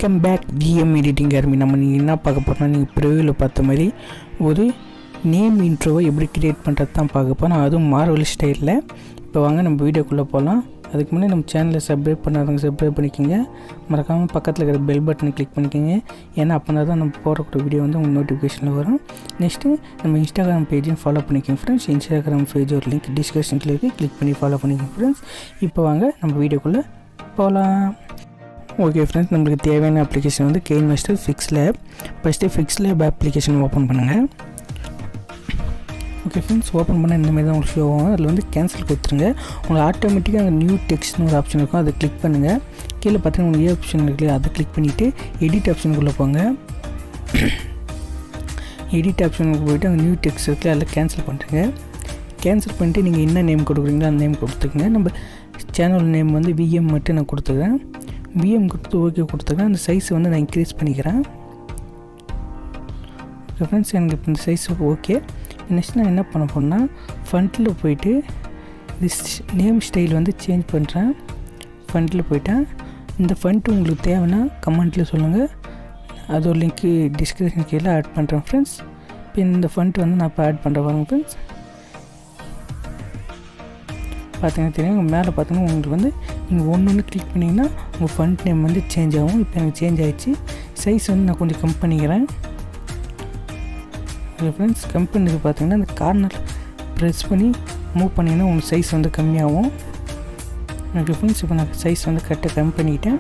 Welcome back T M ஆர்மி. Army நீங்கள் என்ன பார்க்க போகிறோம்னா, நீங்கள் ப்ரிவியூவில் பார்த்த மாதிரி ஒரு நேம் இன்ட்ரோவை எப்படி க்ரியேட் பண்ணுறது தான் பார்க்க போகிறோம், அதுவும் மார்வல் ஸ்டைலில். இப்போ வாங்க நம்ம வீடியோக்குள்ளே போகலாம். அதுக்கு முன்னாடி நம்ம சேனலை சப்ஸ்கிரைப் பண்ணாதவங்க சப்ஸ்கிரைப் பண்ணிக்கோங்க. மறக்காமல் பக்கத்தில் இருக்கிற பெல் பட்டனை கிளிக் பண்ணிக்கோங்க. ஏன்னா அப்போனா தான் நம்ம போடக்கூடிய வீடியோ வந்து உங்களுக்கு நோட்டிஃபிகேஷனில் வரும். நெக்ஸ்ட்டு நம்ம இன்ஸ்டாகிராம் பேஜையும் ஃபாலோ பண்ணிக்கோங்க ஃப்ரெண்ட்ஸ். இன்ஸ்டாகிராம் பேஜ் ஒரு லிங்க் டிஸ்கிரிப்ஷனில் இருக்குது, கிளிக் பண்ணி ஃபாலோ பண்ணிக்கோங்க ஃப்ரெண்ட்ஸ். இப்போ வாங்க நம்ம வீடியோக்குள்ளே போகலாம். ஓகே ஃப்ரெண்ட்ஸ், நம்மளுக்கு தேவையான அப்ளிகேஷன் வந்து கெயின்மாஸ்டர் fix lab. First fix lab application open பண்ணுங்கள். ஓகே ஃப்ரெண்ட்ஸ், ஓப்பன் பண்ண இந்த மாதிரி தான் உங்களுக்கு ஷோ ஆகும். அதில் வந்து கேன்சல் கொடுத்துருங்க. உங்களுக்கு ஆட்டோமேட்டிக்காக அங்கே நியூ டெக்ஸ்ட்னு ஒரு ஆப்ஷன் இருக்கும், அதை கிளிக் பண்ணுங்கள். கீழே பார்த்தீங்கன்னா உங்களுக்கு ஆப்ஷன் இருக்குது, அதை கிளிக் பண்ணிவிட்டு எடிட் ஆப்ஷனுக்குள்ளே போங்க. எடிட் ஆப்ஷனுக்கு போய்ட்டு அங்கே நியூ டெக்ஸ்ட் இருக்குது, அதில் கேன்சல் பண்ணுறேங்க. கேன்சல் பண்ணிட்டு நீங்கள் என்ன நேம் கொடுக்குறீங்களோ அந்த நேம் கொடுத்துக்குங்க. நம்ம சேனல் நேம் வந்து விஎம் மட்டும் நான் கொடுத்துக்கிறேன். விஎம் கொடுத்து ஓகே கொடுத்துக்கிறேன். அந்த சைஸை வந்து நான் இன்க்ரீஸ் பண்ணிக்கிறேன். ஓகே ஃப்ரெண்ட்ஸ், எனக்கு இப்போ இந்த சைஸ் ஓகே. நெக்ஸ்ட் நான் என்ன பண்ண போகிறேன்னா, ஃபண்டில் போய்ட்டு திஸ் நேம் ஸ்டைல் வந்து சேஞ்ச் பண்ணுறேன். ஃபண்டில் போய்ட்டேன். இந்த ஃபண்ட் உங்களுக்கு தேவைன்னா கமெண்ட்டில் சொல்லுங்கள், அது ஒரு லிங்க்கு டிஸ்கிரிப்ஷன் கீழே ஆட் பண்ணுறேன் ஃப்ரெண்ட்ஸ். இப்போ இந்த ஃபண்ட் வந்து நான் இப்போ ஆட் பண்ணுறேன் பாருங்க ஃப்ரெண்ட்ஸ். பார்த்தீங்கன்னா தெரியும், மேலே பார்த்தீங்கன்னா உங்களுக்கு வந்து நீங்கள் ஒன்று கிளிக் பண்ணிங்கன்னா உங்கள் ஃபண்ட் நேம் வந்து சேஞ்ச் ஆகும். இப்போ எனக்கு சேஞ்ச் ஆகிடுச்சு. சைஸ் வந்து நான் கொஞ்சம் கம் பண்ணிக்கிறேன். ஓகே ஃப்ரெண்ட்ஸ், கம் பண்ணது பார்த்தீங்கன்னா இந்த கார்னர் ப்ரெஸ் பண்ணி மூவ் பண்ணிங்கன்னா உங்களுக்கு சைஸ் வந்து கம்மியாகும். ஓகே ஃப்ரெண்ட்ஸ், இப்போ நான் சைஸ் வந்து கரெக்டாக கம் பண்ணிக்கிட்டேன்.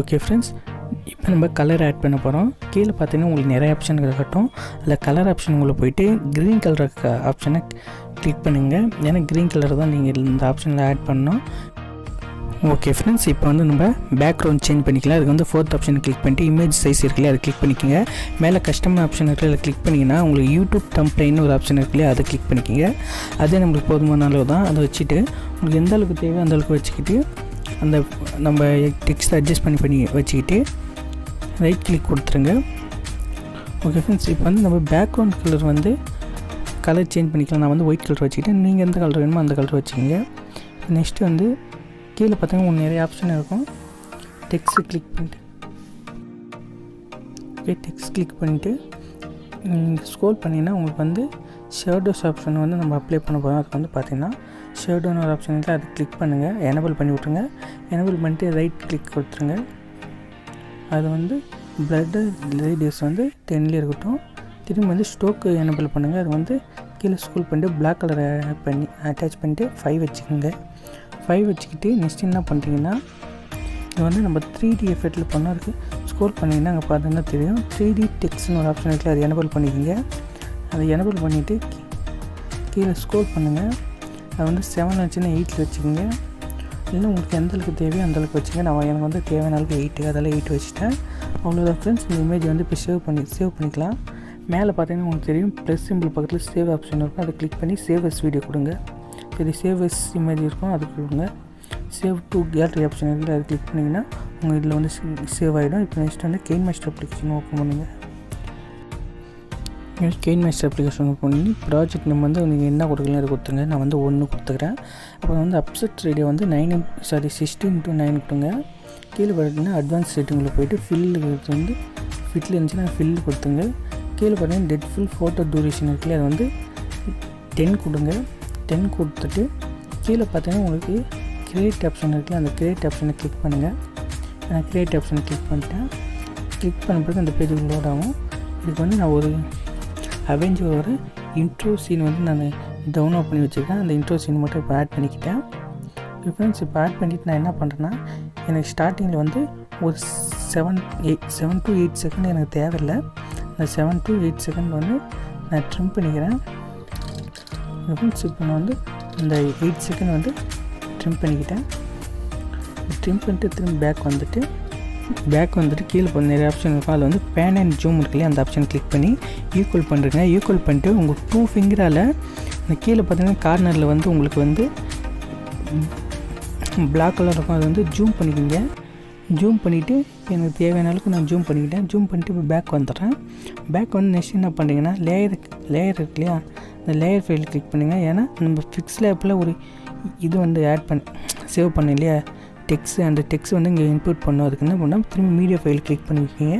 ஓகே ஃப்ரெண்ட்ஸ், இப்போ நம்ம கலர் ஆட் பண்ண போகிறோம். கீழே பார்த்தீங்கன்னா உங்களுக்கு நிறைய ஆப்ஷன் கட்டும். அதில் கலர் ஆப்ஷன் உங்களை போய்ட்டு க்ரீன் கலர் ஆப்ஷனை கிளிக் பண்ணுங்கள். ஏன்னா க்ரீன் கலர் தான் நீங்கள் இந்த ஆப்ஷனில் ஆட் பண்ணணும். ஓகே ஃப்ரெண்ட்ஸ், இப்போ வந்து நம்ம பேக்ரவுண்ட் சேஞ்ச் பண்ணிக்கலாம். அதுக்கு வந்து ஃபோர்த் ஆப்ஷன் கிளிக் பண்ணிட்டு இமேஜ் சைஸ் இருக்குல்லையே அதை கிளிக் பண்ணிக்கோங்க. மேலே கஸ்டமர் ஆப்ஷன் இருக்குல்ல, அதை கிளிக் பண்ணிங்கன்னா உங்களுக்கு யூடியூப் டம்ப்ளைன்னு ஒரு ஆப்ஷன் இருக்குல்லையே அதை கிளிக் பண்ணிக்கோங்க. அதே நம்மளுக்கு போதுமான அளவு தான். அதை வச்சுட்டு உங்களுக்கு எந்த அளவுக்கு தேவையோ அந்த அளவுக்கு வச்சுக்கிட்டு அந்த நம்ம டெக்ஸ்ட் அட்ஜஸ்ட் பண்ணி வச்சுக்கிட்டு ரைட் கிளிக் கொடுத்துருங்க. ஓகே ஃப்ரெண்ட்ஸ், இப்போ வந்து நம்ம பேக்ரவுண்ட் கலர் வந்து கலர் சேஞ்ச் பண்ணிக்கலாம். நான் வந்து ஒயிட் கலர் வச்சுக்கிட்டு நீங்கள் எந்த கலர் வேணுமோ அந்த கலர் வச்சுக்கோங்க. நெக்ஸ்ட்டு வந்து கீழே பார்த்தீங்கன்னா உங்களுக்கு நிறைய ஆப்ஷன் இருக்கும். டெக்ஸ்ட் கிளிக் பண்ணிட்டு டெக்ஸ்ட் கிளிக் பண்ணிவிட்டு ஸ்க்ரோல் பண்ணிங்கன்னா உங்களுக்கு வந்து ஷேடோஸ் ஆப்ஷன் வந்து நம்ம அப்ளை பண்ண போகிறோம். அதுக்கு வந்து பார்த்திங்கன்னா ஷேடோன்னு ஒரு ஆப்ஷன் இருக்குது, அதை கிளிக் பண்ணுங்கள். எனேபிள் பண்ணி விட்ருங்க. எனேபிள் பண்ணிட்டு ரைட் கிளிக் கொடுத்துருங்க. அது வந்து பிளட் ரேடியஸ் வந்து 10 இருக்கட்டும். திரும்பி வந்து ஸ்டோக்கு எனேபிள் பண்ணுங்கள். அது வந்து கீழே ஸ்க்ரோல் பண்ணிட்டு பிளாக் கலர் அட்டாச் பண்ணிட்டு 5 வச்சுக்கோங்க. 5 வச்சுக்கிட்டு நெக்ஸ்ட் என்ன பண்ணுறீங்கன்னா, இது வந்து நம்ம 3D எஃபெக்டில் பண்ணால் இருக்குது. ஸ்க்ரோல் பண்ணிங்கன்னா அங்கே பார்த்தீங்கன்னா தெரியும் 3D டெக்ஸ்ட்னு ஒரு ஆப்ஷன் இருக்குது, அதை எனேபிள் பண்ணிக்கோங்க. அதை எனேபிள் பண்ணிவிட்டு கீழே ஸ்க்ரோல் பண்ணுங்கள். அது வந்து 7 வச்சுன்னா 8 வச்சுக்கோங்க. இல்லை உங்களுக்கு எந்த அளவுக்கு தேவையோ அந்த அளவுக்கு வச்சுங்க. நான் எனக்கு வந்து தேவையான அளவுக்கு 8, அதெல்லாம் 8 வச்சுட்டேன். அவ்வளோதான் ஃப்ரெண்ட்ஸ். இந்த இமேஜ் வந்து இப்போ சேவ் பண்ணிக்கலாம். மேலே பார்த்தீங்கன்னா உங்களுக்கு தெரியும் ப்ளஸ் சிம்பிள் பக்கத்தில் சேவ் ஆப்ஷன் இருக்கும், அதை கிளிக் பண்ணி சேவ் எஸ் வீடியோ கொடுங்க. சரி, சேவ் எஸ் இமேஜ் இருக்கும், அது கொடுங்க. சேவ் டு கேலரி ஆப்ஷன் இருக்குது, அது கிளிக் பண்ணிங்கன்னா உங்கள் இதில் வந்து சேவ் ஆகிடும். இப்போ நெக்ஸ்ட் வந்து கெயின்மாஸ்டர் அப்ளிகேஷன் ஓப்பன் பண்ணுங்கள். கெயின்மாஸ்டர் அப்ளிகேஷன் ஓப்பன் பண்ணி ப்ராஜெக்ட் நம்ம வந்து நீங்கள் என்ன கொடுக்கலாம் அது கொடுத்துருங்க. நான் வந்து 1 கொடுத்துக்கிறேன். அப்புறம் வந்து அப்செட் ரேடியோ வந்து 16:9 கொடுங்க. கீழே பார்த்தீங்கன்னா அட்வான்ஸ் செட்டிங்கில் போய்ட்டு ஃபில் வந்து ஃபிட்டில் இருந்துச்சுன்னா ஃபில் கொடுத்துங்க. கீழே பார்த்தீங்கன்னா டெட் ஃபுல் ஃபோட்டோ டூரேஷன் இருக்குல்ல, அது வந்து 10 கொடுங்க. 10 கொடுத்துட்டு கீழே பார்த்தீங்கன்னா உங்களுக்கு கிரியேட் ஆப்ஷன் இருக்குல்ல, அந்த கிரியேட் ஆப்ஷனை கிளிக் பண்ணுங்கள். நான் கிரியேட் ஆப்ஷனை கிளிக் பண்ணிட்டேன். கிளிக் பண்ண பிறகு அந்த பேஜ் லோட் ஆகும். இதுக்கு வந்து நான் ஒரு அவெஞ்சரோட இன்ட்ரோ சீன் வந்து நான் டவுன்லோட் பண்ணி வச்சுருக்கேன். அந்த இன்ட்ரோ சீன் மட்டும் இப்போ ஆட் பண்ணிக்கிட்டேன். ஃப்ரெண்ட்ஸ், இப்போ ஆட் பண்ணிவிட்டு நான் என்ன பண்ணுறேன்னா, எனக்கு ஸ்டார்டிங்கில் வந்து ஒரு 7 to 8 செகண்ட் எனக்கு தேவையில்லை. அந்த 7 to 8 செகண்ட் வந்து நான் ட்ரிம் பண்ணிக்கிறேன். ஃப்ரெண்ட்ஸ், இப்போ நான் வந்து இந்த 8 செகண்ட் வந்து ட்ரிம் பண்ணிக்கிட்டேன். ட்ரிம் பண்ணிட்டு திரும்பி பேக் வந்துட்டு கீழே போய் நிறைய ஆப்ஷன் இருக்கும். அதில் வந்து பேன் அண்ட் ஜூம் இருக்குல்லையே, அந்த ஆப்ஷன் கிளிக் பண்ணி ஈக்குவல் பண்ணுறீங்க. ஈக்குவல் பண்ணிட்டு உங்கள் 2 ஃபிங்கரால் இந்த கீழே பார்த்தீங்கன்னா கார்னரில் வந்து உங்களுக்கு வந்து பிளாக் கலர் இருக்கும், அதை வந்து ஜூம் பண்ணிக்கோங்க. ஜூம் பண்ணிவிட்டு எனக்கு தேவையான அளவுக்கு நான் ஜூம் பண்ணிக்கிட்டேன். ஜூம் பண்ணிட்டு இப்போ பேக் வந்துடுறேன். பேக் வந்து நெக்ஸ்ட் என்ன பண்ணுறீங்கன்னா, லேயர் இருக்கு இல்லையா, இந்த லேயர் ஃபைல் கிளிக் பண்ணுங்கள். ஏன்னா நம்ம ஃபிக்ஸ் லேப்பில் ஒரு இது வந்து ஆட் சேவ் பண்ண இல்லையா, டெக்ஸ்ட், அந்த டெக்ஸ்ட் வந்து இங்கே இன்புட் பண்ணோம். அதுக்கு என்ன பண்ணால் திரும்பி மீடியா ஃபைல் கிளிக் பண்ணிக்கோங்க.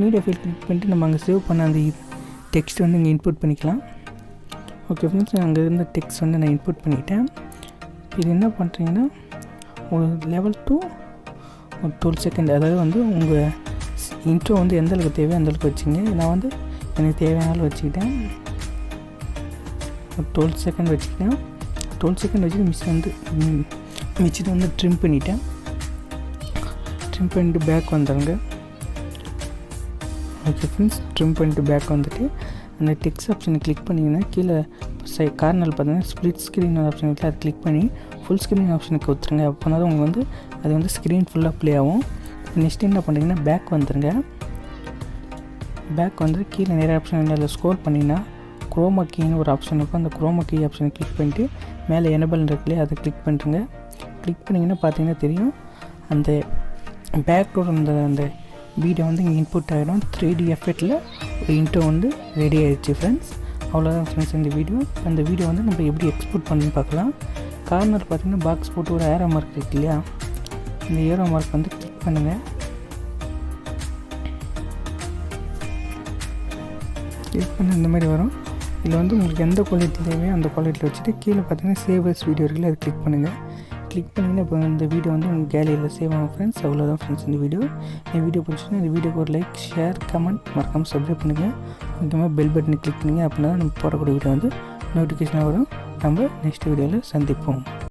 மீடியா ஃபைல் கிளிக் பண்ணிட்டு நம்ம அங்கே சேவ் பண்ண அந்த டெக்ஸ்ட் வந்து இங்கே இன்புட் பண்ணிக்கலாம். ஓகே ஃப்ரெண்ட்ஸ், அங்கே இருந்த டெக்ஸ்ட் வந்து நான் இன்புட் பண்ணிட்டேன். இது என்ன பண்ணுறீங்கன்னா ஒரு லெவல் 2 ஒரு 12 செகண்ட், அதாவது வந்து உங்கள் இன்ட்ரோ வந்து எந்த அளவுக்கு தேவையோ அந்தளவுக்கு வச்சுங்க. நான் வந்து எனக்கு தேவையான வச்சுக்கிட்டேன். ஒரு 12 செகண்ட் வச்சுக்கிட்டேன். 12 செகண்ட் வச்சுட்டு மிச்சிட்டு வந்து ட்ரிம் பண்ணிட்டேன். ட்ரிம் பண்ணிட்டு பேக் வந்துடுங்க. ஓகே ஃப்ரெண்ட்ஸ், ட்ரிம் பண்ணிட்டு பேக் வந்துட்டு அந்த டெக்ஸ்ட் ஆப்ஷனை கிளிக் பண்ணிங்கன்னா கீழே கார்னரில் பார்த்தீங்கன்னா ஸ்ப்ளிட் ஸ்க்ரீன் ஆப்ஷன் இருக்குது. அதை கிளிக் பண்ணி ஃபுல் ஸ்க்ரீன் ஆப்ஷனுக்கு கொடுத்துருங்க. அப்போ தான் உங்களுக்கு வந்து அது வந்து ஸ்க்ரீன் ஃபுல்லாக ப்ளே ஆகும். நெக்ஸ்ட் என்ன பண்ணுறீங்கன்னா பேக் வந்துடுங்க. பேக் வந்து கீழே நிறைய ஆப்ஷன் அதில் ஸ்க்ரோல் பண்ணிங்கன்னா குரோமா கீன்னு ஒரு ஆப்ஷன் இருக்கும். அந்த குரோமா கீ ஆப்ஷனை கிளிக் பண்ணிட்டு மேலே எனபிள் இருக்குல்லையே அதை கிளிக் பண்ணுறங்க. கிளிக் பண்ணிங்கன்னா பார்த்தீங்கன்னா தெரியும் அந்த பேக்ரவுண்ட் அந்த வீடியோ வந்து இங்கே இன்புட் ஆகிடும். 3D எஃபெக்டில் ஒரு இன்ட்ரோ வந்து ரெடி ஆகிடுச்சு ஃப்ரெண்ட்ஸ். அவ்வளோதான் ஃப்ரெண்ட்ஸ் இந்த வீடியோ. அந்த வீடியோ வந்து நம்ம எப்படி எக்ஸ்போர்ட் பண்ணி பார்க்கலாம். கார்னர் பார்த்திங்கன்னா பாக்ஸ் போட்டு ஒரு ஏரோ மார்க் இருக்கு இல்லையா, இந்த ஏரோ மார்க் வந்து கிளிக் பண்ணுங்கள். கிளிக் பண்ண இந்த மாதிரி வரும். இதில் வந்து உங்களுக்கு எந்த குவாலிட்டி தேவையோ அந்த குவாலிட்டியில் வச்சுட்டு கீழே பார்த்தீங்கன்னா சேவர்ஸ் வீடியோ இருக்குல்ல, அதை கிளிக் பண்ணுங்கள். கிளிக் பண்ணிங்கன்னா இப்போ இந்த வீடியோ வந்து உங்கள் கேலரியில் சேவ் ஆகும் ஃப்ரெண்ட்ஸ். அவ்வளோதான் ஃப்ரெண்ட்ஸ் இந்த வீடியோ. இந்த வீடியோ பிடிச்சிங்கன்னா இந்த வீடியோக்கு ஒரு லைக், ஷேர், கமெண்ட் மறக்காமல் சப்ஸ்கிரைப் பண்ணுங்கள். முக்கியமாக பெல் பட்டனை கிளிக் பண்ணுங்கள். அப்படின்னா நம்ம போடக்கூடிய வீடியோ வந்து நோட்டிஃபிகேஷனாக வரும். நம்ம நெக்ஸ்ட் வீடியோவில் சந்திப்போம்.